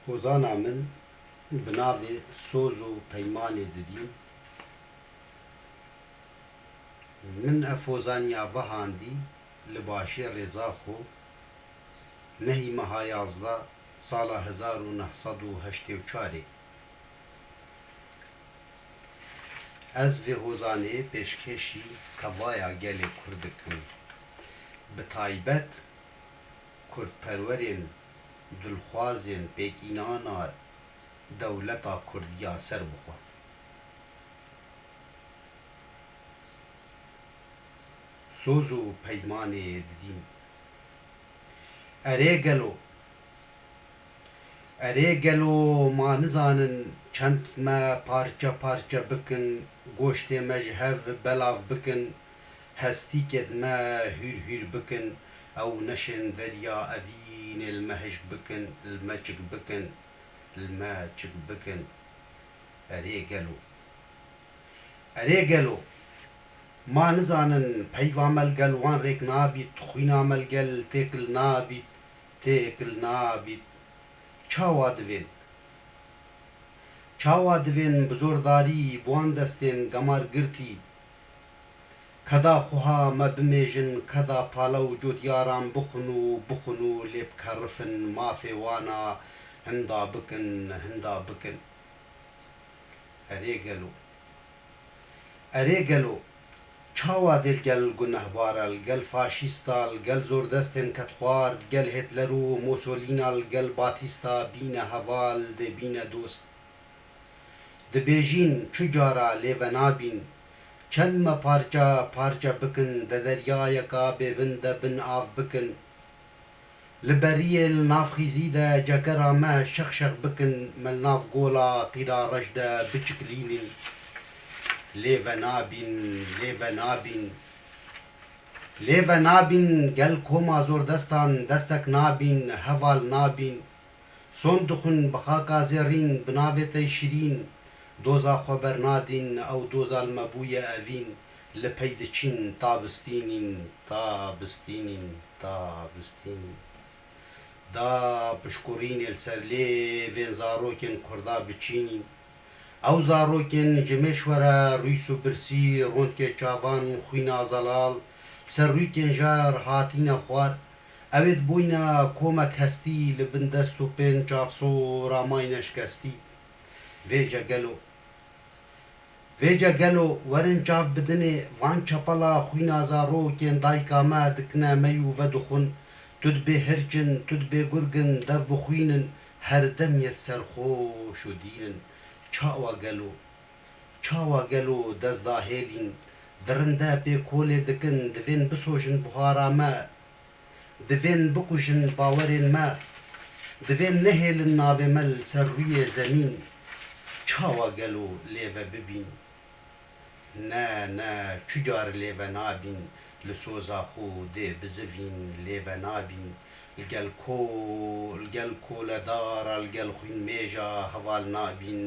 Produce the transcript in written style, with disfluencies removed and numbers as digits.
Hozana min bi navê Soz û Peymanê didîm. Min ev hozaniya vehandî li başê rêza xwe nehî meha yazda sala 1984. Ez vê hozanê pêşkêşî kevaya gelê Kurd dikim. Bi taybet Kurdperwerên dilxwazên pêkînana dewleta Kurdiya ser bixwe. Soz û Peymanê didîm. Erê gelo ma nizanin çend me parça parça bikin, goştê me ji hev belav bikin, hestîkên me hûr hûr bikin, ew neşin derya evîn li me hişk bikin, li me çik bikin, li me çik bikin. Erê gelo ma nizanin peyva me li gel wan rêk nabît, xwîna me li gel têkil nabît. Çawa divên bi zordarî bi wan destên gemar girtî, keda xweha me bimêjin, keda palew cotyaran bixwin û lê bikerifin, mafê wana hinda bikin. Erê gelo çawa dê li gel gunehbara, li gel faşîsta, li gel zordestên ketxwar, li gel Hitler û Mussolîna, li gel Batîsta bîne heval dê bîne dost. Dibêjin çi cara lê ve nabîn, çend me parça parça bikin, di deryayeka bêbin de bin av bikin. Li beriyê li nav xîzî de cegera me şex şex bikin, me li nav gola qîra reş de biçiklînin. Lê ve nabîn, gel koma zordestan destek nabîn, heval nabîn. Son dixwin bi xaka zêrîn, bi navê te şîrîn, doza xwe bernadîn, ew doza li me bûye evîn. Li pey diçîn ta bistînîn. Da pişkorînê li ser lêvên zarokên Kurda biçînîn. Ew zarokên ji mêşwere Rûs û Birsî, rondkê çavan xwîna zelal, ser rûyekên jar hatîne xwar. Ew ê dibûyne komek hestî, li bin dest û pên çavsor amayîne şikestî. Vêce gelo werin çav bidinê van çepela xwîna zarokên dayika me dikine mey û vedixwin. Tu dibê hirçin, tu dibê gurgin, dev bixwînin, her dem yê serxweş û dînin. Çawa gelo dest dahêlîn, dirinde pêkolê dikin, divên bisojin buhara me, divên bikujin bawerên me, divên nehêlin navê me li ser rûyê zemîn. Çawa gelo lê ve bibîn. Ne çi car lê ve nabîn, li soza xwe dê bizivîn, lê ve nabîn. Li gel koledara, li gel xwînmêja, heval nabîn.